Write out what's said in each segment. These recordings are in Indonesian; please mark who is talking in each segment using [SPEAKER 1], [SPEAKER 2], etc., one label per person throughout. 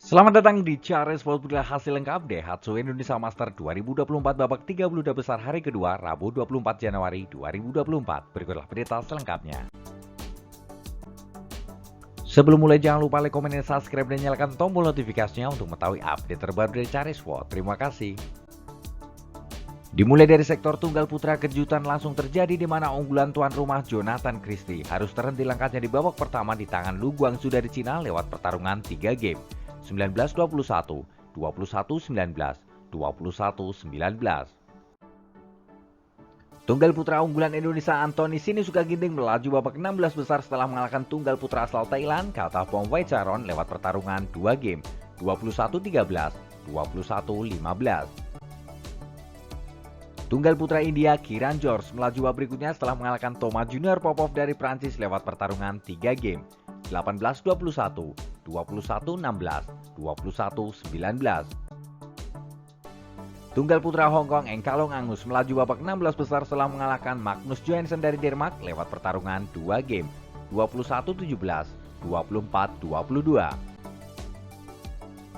[SPEAKER 1] Selamat datang di Cara Sport Putra hasil lengkap Daihatsu Indonesia Master 2024 babak 32 besar hari kedua Rabu 24 Januari 2024. Berikutlah berita selengkapnya. Sebelum mulai jangan lupa like, komen, dan subscribe dan nyalakan tombol notifikasinya untuk mengetahui update terbaru dari Cara Sport. Terima kasih. Dimulai dari sektor tunggal putra, kejutan langsung terjadi di mana unggulan tuan rumah Jonathan Christie harus terhenti langkahnya di babak pertama di tangan Lu Guangzu dari Cina lewat pertarungan 3 game. 19-21, 21-19, 21-19. Tunggal putra unggulan Indonesia Anthony Sinisuka Ginting melaju babak 16 besar setelah mengalahkan tunggal putra asal Thailand Kattapong Waicharoen lewat pertarungan 2 game, 21-13, 21-15. Tunggal putra India Kiran George melaju babak berikutnya setelah mengalahkan Thomas Junior Popov dari Prancis lewat pertarungan 3 game, 18-21, 21-16, 21-19. Tunggal putra Hong Kong Engkalong Angus melaju babak 16 besar setelah mengalahkan Magnus Johansson dari Denmark lewat pertarungan 2 game, 21-17, 24-22.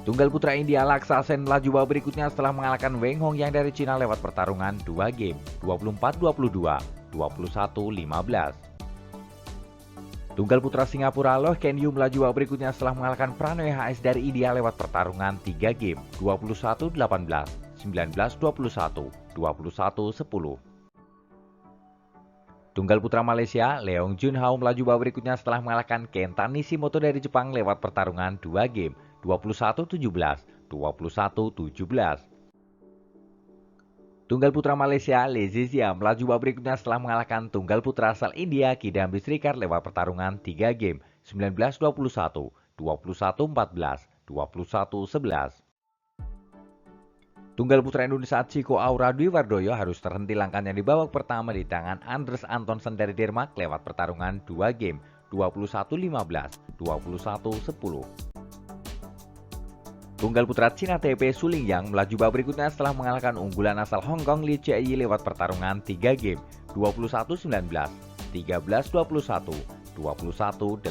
[SPEAKER 1] Tunggal putra India Laksa Sen melaju babak berikutnya setelah mengalahkan Weng Hong Yang dari Cina lewat pertarungan 2 game, 24-22, 21-15. Tunggal putra Singapura Loh Ken Yew melaju babak berikutnya setelah mengalahkan Pranoy HS dari India lewat pertarungan 3 game, 21-18, 19-21, 21-10. Tunggal putra Malaysia Leong Jun Hao melaju babak berikutnya setelah mengalahkan Kenta Nishimoto dari Jepang lewat pertarungan 2 game, 21-17, 21-17. Tunggal putra Malaysia Le Zizia melaju babak berikutnya setelah mengalahkan tunggal putra asal India Kidambi Srikar lewat pertarungan 3 game, 19-21, 21-14, 21-11. Tunggal putra Indonesia Chiko Aura Dwi Wardoyo harus terhenti langkahnya di babak pertama di tangan Anders Antonsen dari Denmark lewat pertarungan 2 game, 21-15, 21-10. Tunggal putra Cina Taipei Su Lingyang melaju babak berikutnya setelah mengalahkan unggulan asal Hong Kong Li Chieyi lewat pertarungan 3 game, 21-19, 13-21, 21-18.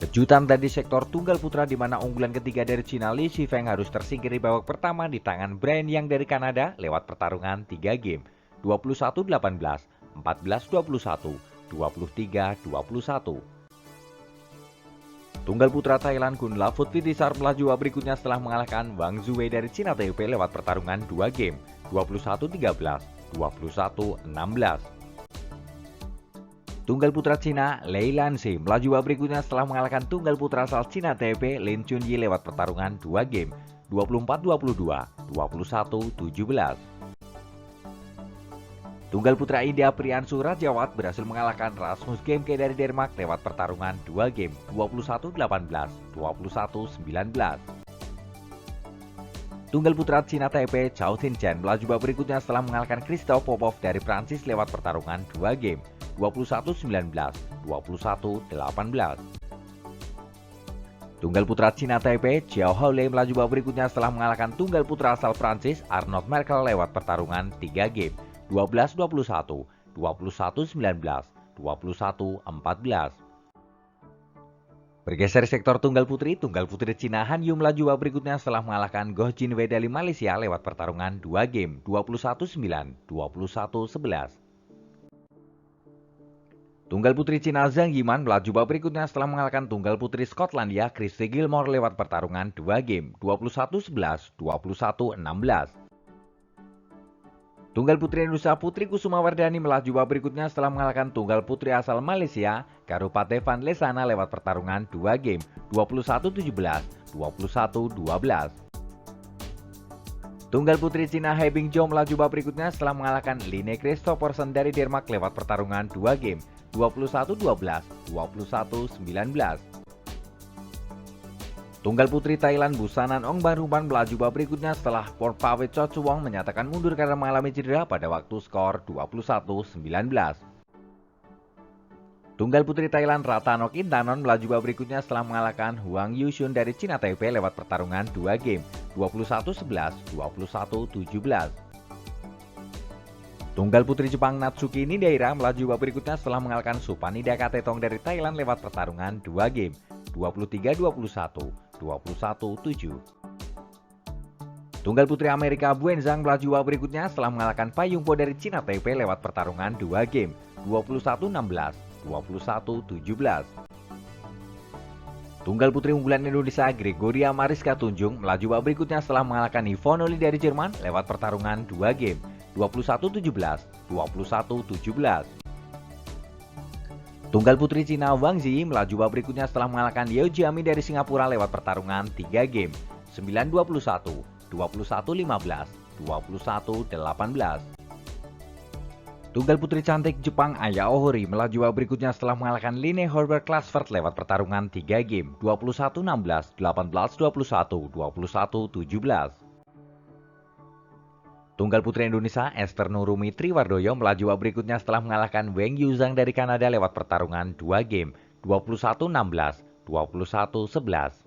[SPEAKER 1] Kejutan dari sektor tunggal putra di mana unggulan ketiga dari Cina Li Shifeng harus tersingkir di babak pertama di tangan Brian Yang dari Kanada lewat pertarungan 3 game, 21-18, 14-21, 23-21. Tunggal putra Thailand Kun Lafut Vitisar melaju babak berikutnya setelah mengalahkan Wang Zuwei dari Cina Taipei lewat pertarungan 2 game, 21-13, 21-16. Tunggal putra Cina Lei Lanxi melaju babak berikutnya setelah mengalahkan tunggal putra asal Cina Taipei Lin Chunyi lewat pertarungan 2 game, 24-22, 21-17. Tunggal putra India Priyanshu Rajawat berhasil mengalahkan Rasmus Gemke dari Denmark lewat pertarungan 2 game, 21-18, 21-19. Tunggal putra Cina Taipei Chao Tin-chen melaju babak berikutnya setelah mengalahkan Christophe Popov dari Prancis lewat pertarungan 2 game, 21-19, 21-18. Tunggal putra Cina Taipei Xiao Haolei melaju babak berikutnya setelah mengalahkan tunggal putra asal Prancis Arnaud Merkel lewat pertarungan 3 game, 12-21, 21-19, 21-14. Bergeser sektor tunggal putri Cina Han Yu melaju babak berikutnya setelah mengalahkan Goh Jin Wei dari Malaysia lewat pertarungan 2 game, 21-9, 21-11. Tunggal putri Cina Zhang Yiman melaju babak berikutnya setelah mengalahkan tunggal putri Skotlandia Christy Gilmore lewat pertarungan 2 game, 21-11, 21-16. Tunggal putri Indonesia Putri Kusuma Wardani melaju babak berikutnya setelah mengalahkan tunggal putri asal Malaysia Karupate Van Lesana lewat pertarungan 2 game, 21-17, 21-12. Tunggal putri Cina He Bingzhou melaju babak berikutnya setelah mengalahkan Line Kristoffersen dari Denmark lewat pertarungan 2 game, 21-12, 21-19. Tunggal putri Thailand Busanan Ong Barhupan melaju babak berikutnya setelah Porpawet Chochuwong menyatakan mundur karena mengalami cedera pada waktu skor 21-19. Tunggal putri Thailand Rattanok Intanon melaju babak berikutnya setelah mengalahkan Huang Yushun dari Cina Taipei lewat pertarungan 2 game, 21-11, 21-17. Tunggal putri Jepang Natsuki Nidaira melaju babak berikutnya setelah mengalahkan Supani Dakatetong dari Thailand lewat pertarungan 2 game, 23-21, 21-7. Tunggal putri Amerika Buen Zhang melaju babak berikutnya setelah mengalahkan Pai Yongbo dari Cina Taipei lewat pertarungan 2 game, 21-16, 21-17. Tunggal putri unggulan Indonesia Gregoria Mariska Tunjung melaju babak berikutnya setelah mengalahkan Yvonne Oli dari Jerman lewat pertarungan 2 game, 21-17, 21-17. Tunggal putri Cina Wang Zi melaju babak berikutnya setelah mengalahkan Yeo Jiami dari Singapura lewat pertarungan 3 game, 9-21, 21-15, 21-18. Tunggal putri cantik Jepang Aya Ohori melaju babak berikutnya setelah mengalahkan Line Horber Klasford lewat pertarungan 3 game, 21-16, 18-21, 21-17. Tunggal putri Indonesia Esther Nurumi Triwardoyo melaju babak berikutnya setelah mengalahkan Weng Yuzhang dari Kanada lewat pertarungan 2 game, 21-16, 21-11.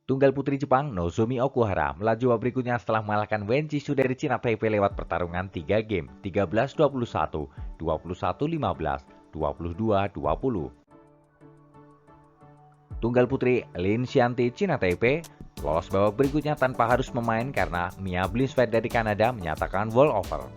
[SPEAKER 1] Tunggal putri Jepang Nozomi Okuhara melaju babak berikutnya setelah mengalahkan Wen Jisoo dari Cina Taipei lewat pertarungan 3 game, 13-21, 21-15, 22-20. Tunggal putri Lin Xianti Cina Taipei lolos babak berikutnya tanpa harus memain karena Mia Blitzfeld dari Kanada menyatakan walkover.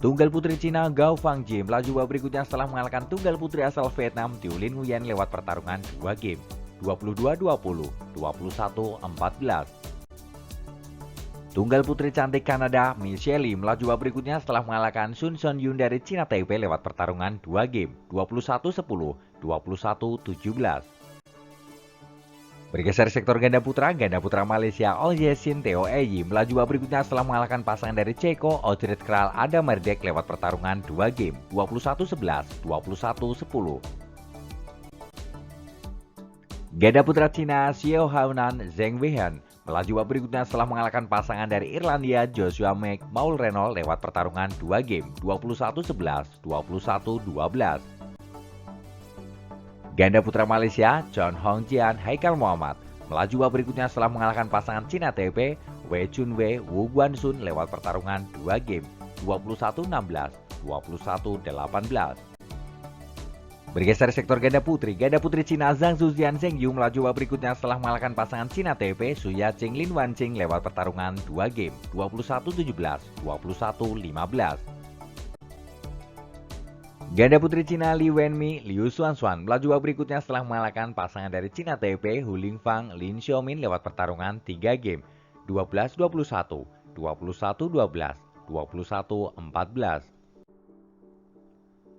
[SPEAKER 1] Tunggal putri Cina Gao Fangji melaju babak berikutnya setelah mengalahkan tunggal putri asal Vietnam Tiu Lin Nguyen lewat pertarungan 2 game, 22-20, 21-14. Tunggal putri cantik Kanada Michelle Lee melaju babak berikutnya setelah mengalahkan Sun Son Yun dari Cina Taipei lewat pertarungan 2 game, 21-10, 21-17. Bergeser sektor ganda putra Malaysia Oljesin Theo Eyi melaju babak berikutnya setelah mengalahkan pasangan dari Ceko Ocerit Kral Adam Merdek lewat pertarungan 2 game, 21-11, 21-10. Ganda putra Cina Xiao Haonan Zheng Weihan melaju babak berikutnya setelah mengalahkan pasangan dari Irlandia Joshua Mac Maul Renault lewat pertarungan 2 game, 21-11, 21-12. Ganda putra Malaysia Chon Hong Jian Haikal Muhammad melaju babak berikutnya setelah mengalahkan pasangan Cina Taipei Wei Chun Wei Wu Guanxun lewat pertarungan 2 game, 21-16, 21-18. Bergeser sektor ganda putri Cina Zhang Zuzian Zheng Yu melaju babak berikutnya setelah mengalahkan pasangan Cina Taipei Suya Cheng Lin Wan Ching lewat pertarungan 2 game, 21-17, 21-15. Ganda putri Cina Li Wenmi Liu Xuanxuan melaju babak berikutnya setelah mengalahkan pasangan dari Cina Taipei Hu Lingfang Lin Xiaomin lewat pertarungan 3 game, 12-21, 21-12, 21-14.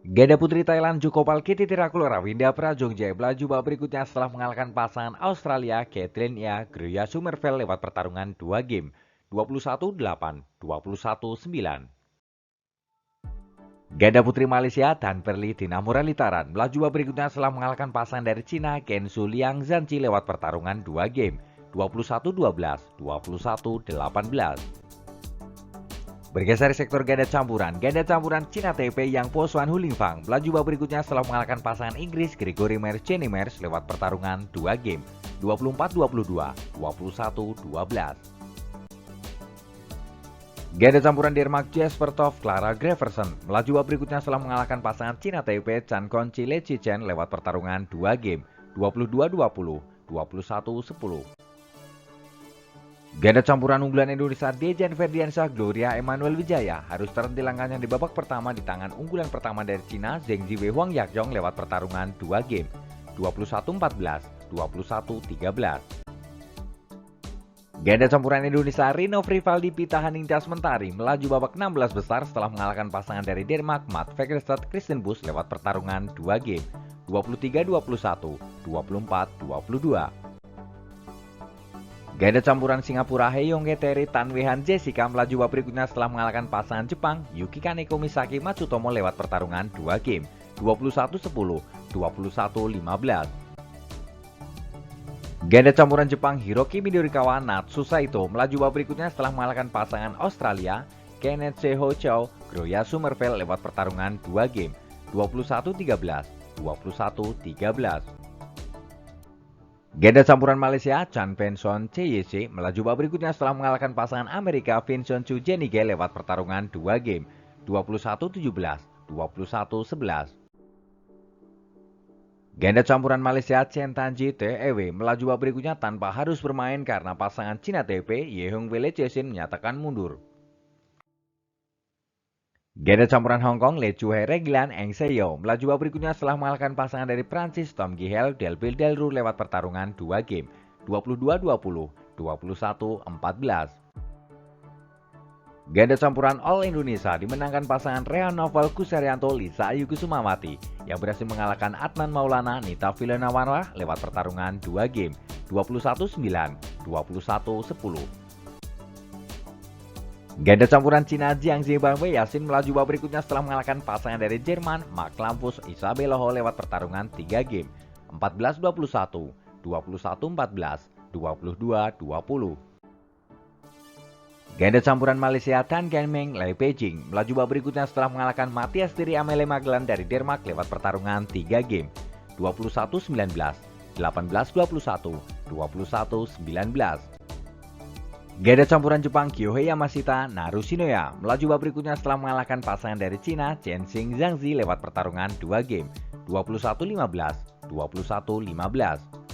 [SPEAKER 1] Ganda putri Thailand Jukopal Kitty Tirakulora Winda Prajongjai melaju babak berikutnya setelah mengalahkan pasangan Australia Caitlin Ya Gruya Summerville lewat pertarungan 2 game, 21-8, 21-9. Ganda putri Malaysia Tan Perli Tina Muralitaran melaju babak berikutnya setelah mengalahkan pasangan dari Cina Ken Su Liang Zanci lewat pertarungan 2 game, 21-12, 21-18. Bergeser sektor ganda campuran Cina Taipei Yang Po Xuan Hu Lingfang melaju babak berikutnya setelah mengalahkan pasangan Inggris Gregory Mers Jenny Mers lewat pertarungan 2 game, 24-22, 21-12. Ganda campuran Denmark Jesper Toft Clara Greversen melaju babak berikutnya setelah mengalahkan pasangan Cina Taipei Chan Kon Chi Le Chi Chen lewat pertarungan 2 game, 22-20, 21-10. Ganda campuran unggulan Indonesia Dejan Ferdiansyah Gloria Emmanuel Wijaya harus terhenti langkahnya di babak pertama di tangan unggulan pertama dari Cina Zheng Jiwei Huang Yakjong lewat pertarungan 2 game, 21-14, 21-13. Ganda campuran Indonesia Rino Frivaldi Pita Haningtyas Mentari melaju babak 16 besar setelah mengalahkan pasangan dari Denmark Matt Fagerstad Kristen Busch lewat pertarungan 2 game, 23-21, 24-22. Ganda campuran Singapura Heyong Teri Tan Wehan Jessica melaju babak berikutnya setelah mengalahkan pasangan Jepang Yuki Kaneko Misaki Matsutomo lewat pertarungan 2 game, 21-10, 21-15. Ganda campuran Jepang Hiroki Midorikawa Natsu Saito melaju babak berikutnya setelah mengalahkan pasangan Australia Kenneth Seho Chow Groya Summerville lewat pertarungan 2 game, 21-13, 21-13. Ganda campuran Malaysia Chan Penson CYC melaju babak berikutnya setelah mengalahkan pasangan Amerika Vincent Chu Jenige lewat pertarungan 2 game, 21-17, 21-11. Ganda campuran Malaysia Chen Tanji TEW melaju babak berikutnya tanpa harus bermain karena pasangan Cina TP Yehong Wei Chesin menyatakan mundur. Ganda campuran Hong Kong Le Chuhai Regilan Eng Seo melaju babak berikutnya setelah mengalahkan pasangan dari Prancis Tom Gihel Delpil Delru lewat pertarungan 2 game 22-20, 21-14. Ganda campuran All Indonesia dimenangkan pasangan Rehan Novel Kuserianto Lisa Ayu Kusumawati yang berhasil mengalahkan Adnan Maulana Nita Villanueva lewat pertarungan 2 game 21-9, 21-10. Ganda campuran Cina Jiang Zhibang Wei Yasin melaju babak berikutnya setelah mengalahkan pasangan dari Jerman Mark Lampus Isabella Ho lewat pertarungan 3 game 14-21, 21-14, 22-20. Ganda campuran Malaysia Tan Kian Meng Lai Beijing melaju babak berikutnya setelah mengalahkan Matthias Diri Amele Magelan dari Denmark lewat pertarungan 3 game 21-19, 18-21, 21-19. Ganda campuran Jepang Kyohei Yamashita Narushinoya melaju babak berikutnya setelah mengalahkan pasangan dari Cina Chen Xing Zhangzi lewat pertarungan 2 game 21-15, 21-15.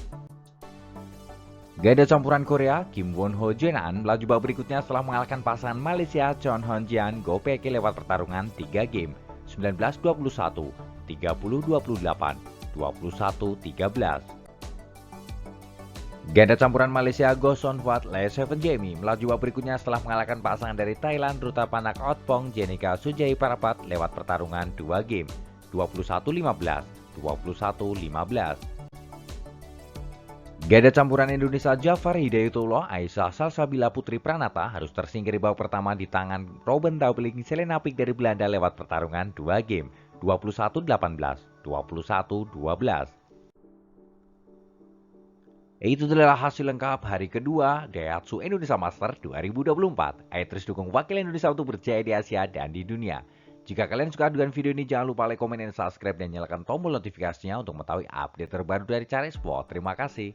[SPEAKER 1] Ganda campuran Korea Kim Won Ho Jeon melaju babak berikutnya setelah mengalahkan pasangan Malaysia Chon Hon Jian Go Peke lewat pertarungan 3 game 19-21, 30-28, 21-13. Ganda campuran Malaysia Go Son Huat Le Seven Jamie melaju babak berikutnya setelah mengalahkan pasangan dari Thailand Ruta Panak Outpong Jenika Sujai Parapat lewat pertarungan 2 game 21-15, 21-15. Ganda campuran Indonesia Jafar Hidayatullah Aisyah Salsabila Putri Pranata harus tersingkir di babak pertama di tangan Robin Daubeling Selenapik dari Belanda lewat pertarungan 2 game 21-18, 21-12. Itu adalah hasil lengkap hari kedua Daihatsu Indonesia Master 2024. Ayo terus dukung wakil Indonesia untuk berjaya di Asia dan di dunia. Jika kalian suka dengan video ini, jangan lupa like, komen, dan subscribe, dan nyalakan tombol notifikasinya untuk mengetahui update terbaru dari Cari Sport. Terima kasih.